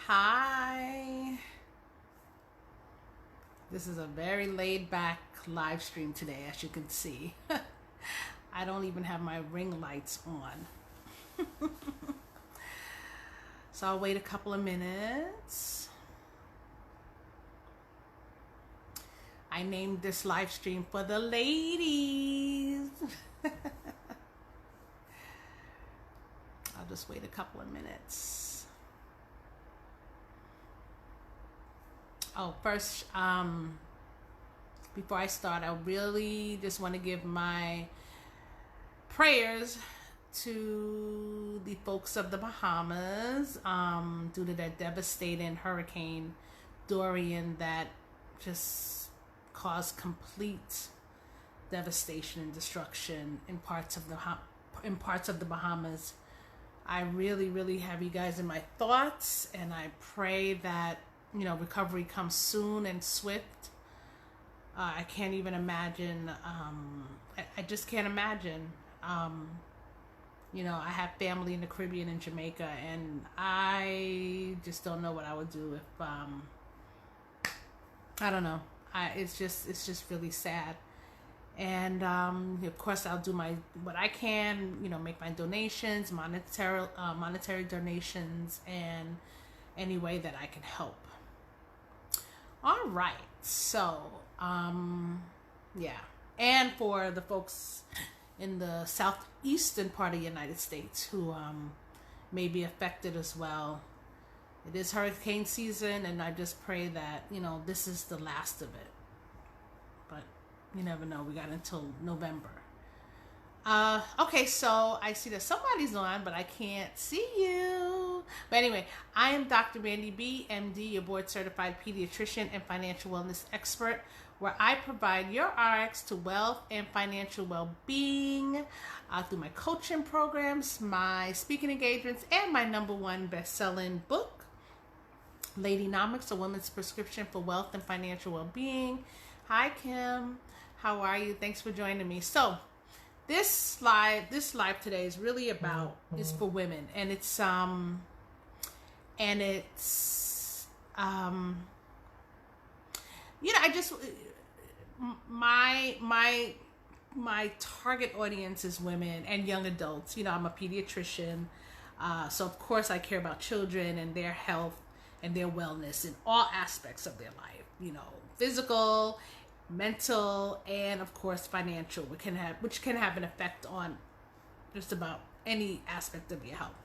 Hi. This is a very laid back live stream today, as you can see. I don't even have my ring lights on. So I'll wait a couple of minutes. I named this live stream for the ladies. I'll just wait a couple of minutes. Oh, first, before I start, I really just want to give my prayers to the folks of the Bahamas due to that devastating Hurricane Dorian that just caused complete devastation and destruction in parts of the Bahamas. I really have you guys in my thoughts, and I pray that recovery comes soon and swift. I can't even imagine. I just can't imagine. I have family in the Caribbean and Jamaica, and I just don't know what I would do if I don't know. It's just really sad. And of course, I'll do what I can. Make my donations, monetary donations, and any way that I can help. All right, so yeah, and for the folks in the southeastern part of the United States who may be affected as well. It is hurricane season, and I just pray that this is the last of it. But you never know. We got until November. Okay, so I see that somebody's on, but I can't see you. But anyway, I am Dr. Mandy B, MD, your board-certified pediatrician and financial wellness expert, where I provide your RX to wealth and financial well-being through my coaching programs, my speaking engagements, and my #1 best-selling book, Ladynomics, a woman's prescription for wealth and financial well-being. Hi, Kim. How are you? Thanks for joining me. So, this live today is really is for women, and it's I just my target audience is women and young adults. I'm a pediatrician, so of course I care about children and their health and their wellness in all aspects of their life. Physical, mental, and of course financial, which can have an effect on just about any aspect of your health.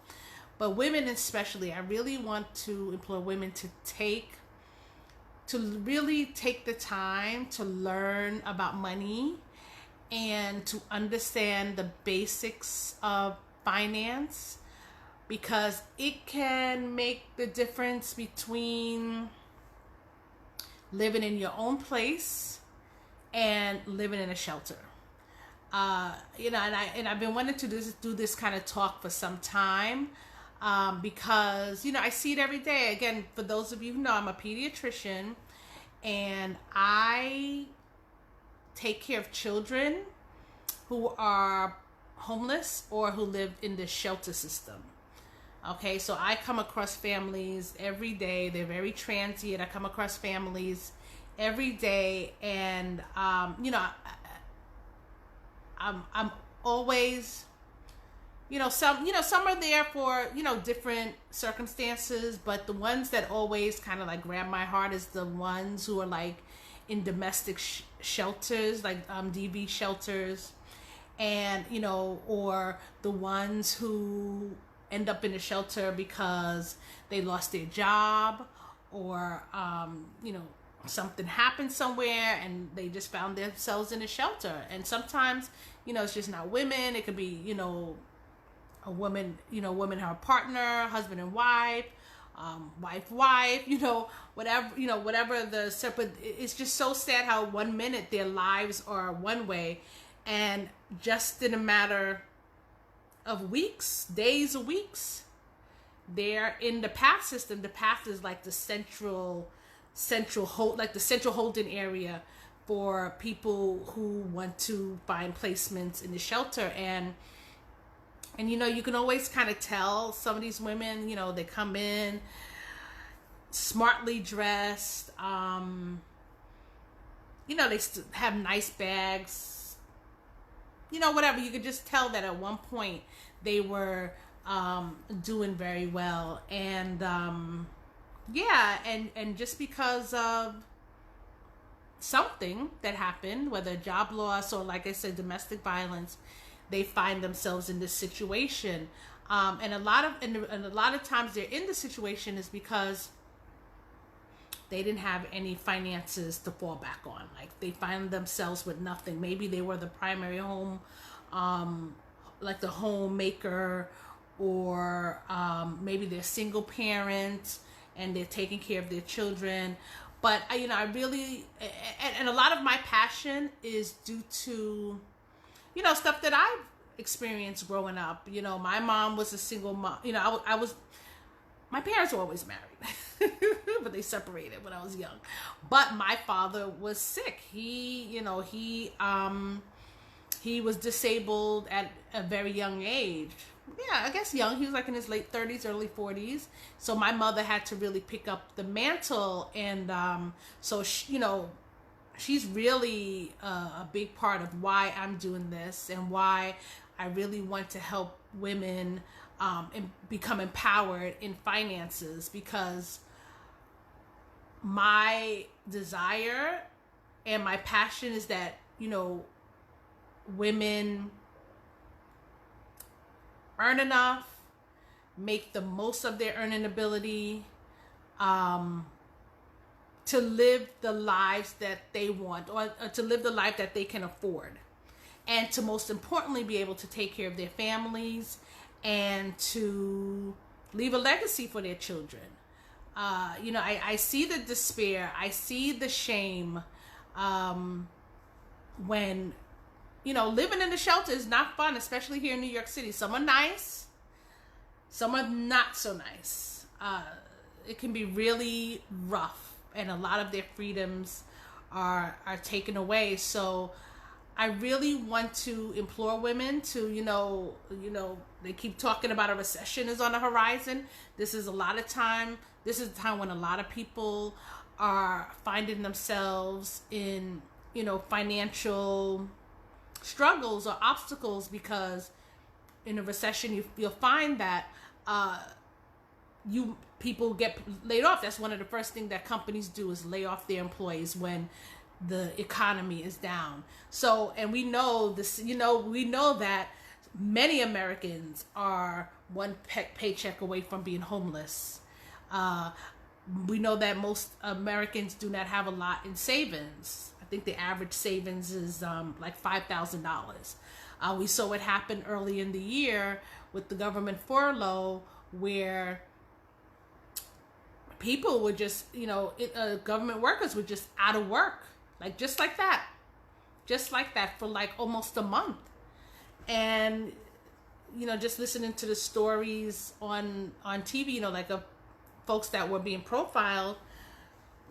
But women especially, I really want to implore women to really take the time to learn about money and to understand the basics of finance, because it can make the difference between living in your own place and living in a shelter. And I've been wanting to do this kind of talk for some time, because I see it every day. Again, for those of you who know, I'm a pediatrician, and I take care of children who are homeless or who live in the shelter system. Okay, so I come across families every day. They're very transient. I come across families every day, and I'm always, some are there for different circumstances, but the ones that always kind of like grab my heart is the ones who are like in domestic shelters, like DV shelters, and or the ones who end up in a shelter because they lost their job, or something happened somewhere and they just found themselves in a shelter. And sometimes it's just not women. It could be a woman, her partner, husband and wife, wife, whatever the separate. It's just so sad how 1 minute their lives are one way, and just in a matter of weeks, days or weeks, they're in the PATH system. The PATH is like the central holding area for people who want to find placements in the shelter. And you can always kind of tell some of these women, they come in smartly dressed. They have nice bags. Whatever. You could just tell that at one point they were doing very well. And and just because of something that happened, whether job loss or, like I said, domestic violence, they find themselves in this situation. And a lot of times they're in the situation is because they didn't have any finances to fall back on. Like, they find themselves with nothing. Maybe they were the primary home, like the homemaker, or maybe they're single parents and they're taking care of their children. But I really, and a lot of my passion is due to, stuff that I've experienced growing up. My mom was a single mom. My parents were always married, but they separated when I was young. But my father was sick. He was disabled at a very young age. Yeah, I guess young. He was like in his late 30s, early 40s. So my mother had to really pick up the mantle. And so, she's really a big part of why I'm doing this and why I really want to help women and become empowered in finances, because my desire and my passion is that, women earn enough, make the most of their earning ability, to live the lives that they want, or to live the life that they can afford, and to most importantly be able to take care of their families and to leave a legacy for their children. I see the despair, I see the shame when living in the shelter is not fun, especially here in New York City. Some are nice, some are not so nice. It can be really rough, and a lot of their freedoms are taken away. So I really want to implore women to, they keep talking about a recession is on the horizon. This is a time when a lot of people are finding themselves in, financial struggles or obstacles, because in a recession you'll find that people get laid off. That's one of the first things that companies do, is lay off their employees when the economy is down. So, and we know this, we know that many Americans are one paycheck away from being homeless. We know that most Americans do not have a lot in savings. I think the average savings is like $5,000. We saw it happen early in the year with the government furlough, where people were just, government workers were just out of work, just like that for like almost a month. And just listening to the stories on TV, of folks that were being profiled,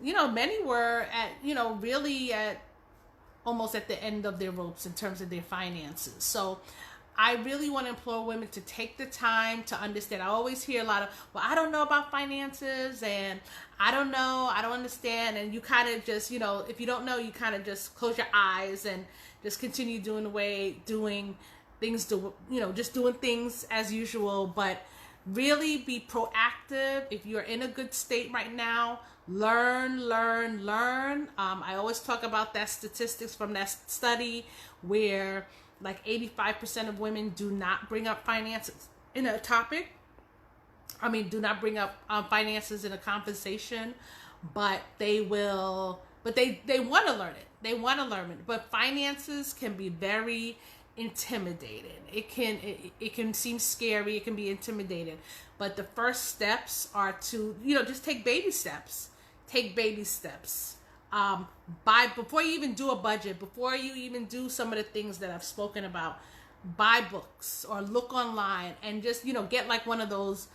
many were at, really at almost at the end of their ropes in terms of their finances. So I really want to implore women to take the time to understand. I always hear a lot of, well, I don't know about finances, and I don't understand. And you kind of just, if you don't know, you kind of just close your eyes and just continue doing things, just doing things as usual. But really be proactive. If you're in a good state right now, learn. I always talk about that statistics from that study where like 85% of women do not bring up finances in a topic. Do not bring up finances in a conversation, but they will, but they want to learn it. They want to learn it. But finances can be very intimidating. It can seem scary. It can be intimidating. But the first steps are to, just take baby steps. Before you even do a budget, before you even do some of the things that I've spoken about, buy books or look online and just, get like one of those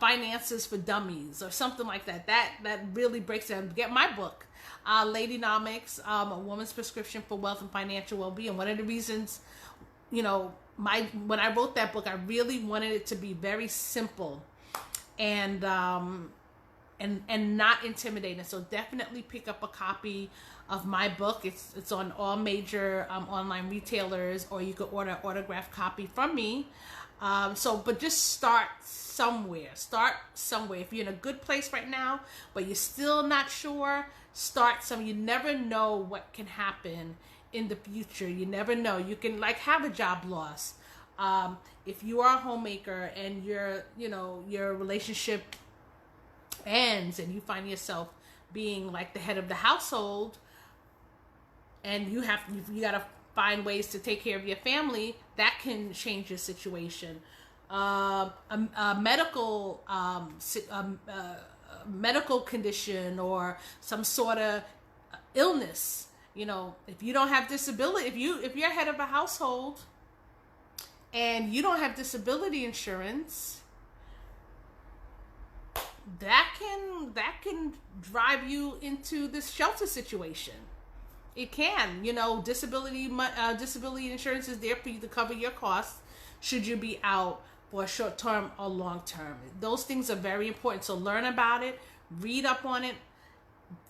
finances for dummies or something like that. That really breaks down. Get my book, Ladynomics, A Woman's Prescription for Wealth and Financial Well-Being. One of the reasons, when I wrote that book, I really wanted it to be very simple and and not intimidating. So definitely pick up a copy of my book. It's on all major online retailers, or you could order an autographed copy from me. But just start somewhere. If you're in a good place right now, but you're still not sure, start some. You never know what can happen in the future. You never know. You can have a job loss. If you are a homemaker and your relationship ends and you find yourself being the head of the household, and you got to find ways to take care of your family, that can change your situation. A medical condition or some sort of illness. If you don't have disability, if you're head of a household and you don't have disability insurance, that can drive you into this shelter situation. It can. Disability insurance is there for you to cover your costs should you be out for a short term or long term. Those things are very important. So learn about it, read up on it,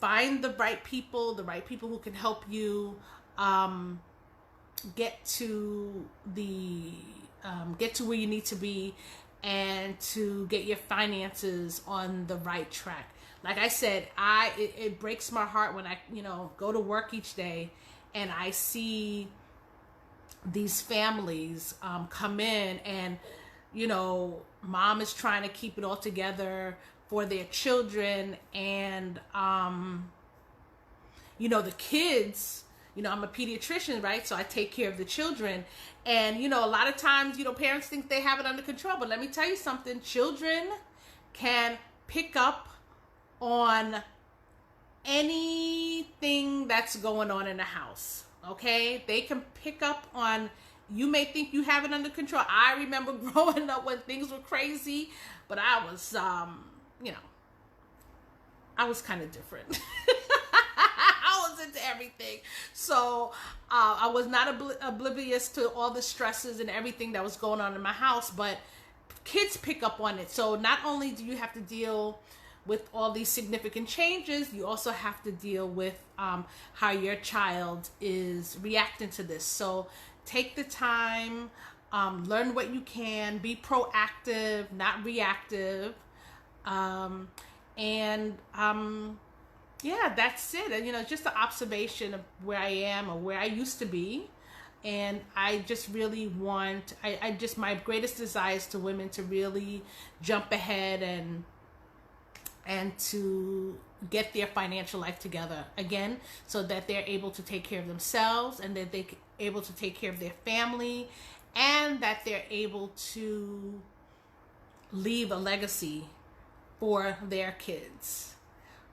find the right people who can help you get to where you need to be, and to get your finances on the right track. Like I said, it breaks my heart when I go to work each day and I see these families come in, and mom is trying to keep it all together for their children, and the kids, I'm a pediatrician, right? So I take care of the children, and a lot of times parents think they have it under control, but let me tell you something. Children can pick up on anything that's going on in the house. Okay, they can pick up on. You may think you have it under control. I remember growing up when things were crazy, but I was I was kind of different. I was into everything, so I was not oblivious to all the stresses and everything that was going on in my house, but kids pick up on it. So not only do you have to deal with all these significant changes, you also have to deal with how your child is reacting to this. So take the time, learn what you can, be proactive, not reactive, yeah, that's it. And it's just an observation of where I am or where I used to be. And I just really want, my greatest desire is to women to really jump ahead and to get their financial life together again, so that they're able to take care of themselves, and that they're able to take care of their family, and that they're able to leave a legacy for their kids.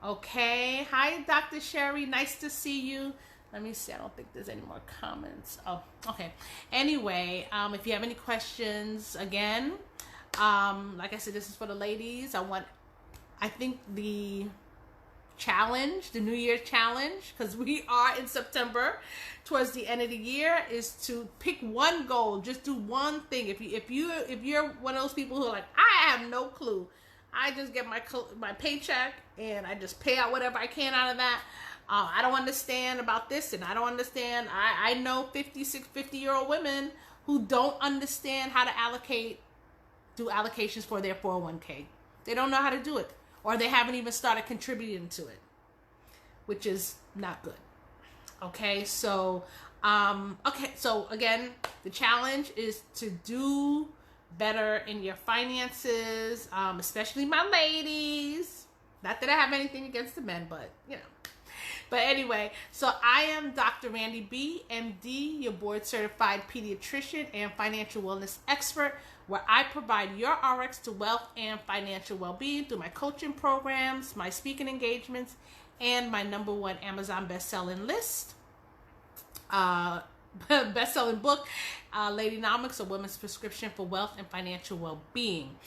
Okay. Hi, Dr. Sherry. Nice to see you. Let me see. I don't think there's any more comments. Oh, okay. Anyway, if you have any questions, again, like I said, this is for the ladies. I think the New Year challenge, because we are in September, towards the end of the year, is to pick one goal. Just do one thing. If you're one of those people who are like, I have no clue, I just get my paycheck and I just pay out whatever I can out of that. I don't understand about this, and I don't understand. I know 50-year-old women who don't understand how to do allocations for their 401k. They don't know how to do it, or they haven't even started contributing to it, which is not good. Okay, so again, the challenge is to do better in your finances, especially my ladies. Not that I have anything against the men, but But anyway, so I am Dr. Randy B., MD, your board certified pediatrician and financial wellness expert, where I provide your RX to wealth and financial well-being through my coaching programs, my speaking engagements, and my #1 Amazon best-selling list. Best-selling book, Ladynomics, a women's prescription for wealth and financial well-being.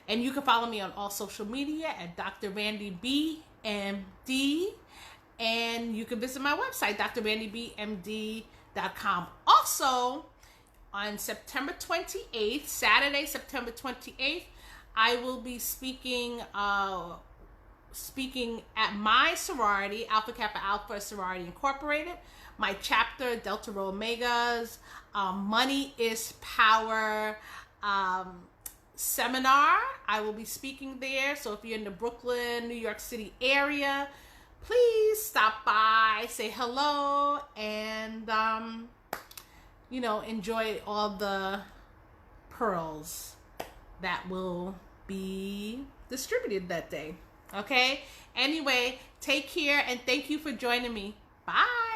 And you can follow me on all social media at Dr. Randy B. MD. And you can visit my website, drrandybmd.com. Also, on September 28th, Saturday, September 28th, I will be speaking speaking at my sorority, Alpha Kappa Alpha Sorority Incorporated, my chapter, Delta Rho Omegas, Money is Power seminar. I will be speaking there. So if you're in the Brooklyn, New York City area, please stop by, say hello, and, enjoy all the pearls that will be distributed that day. Okay? Anyway, take care and thank you for joining me. Bye.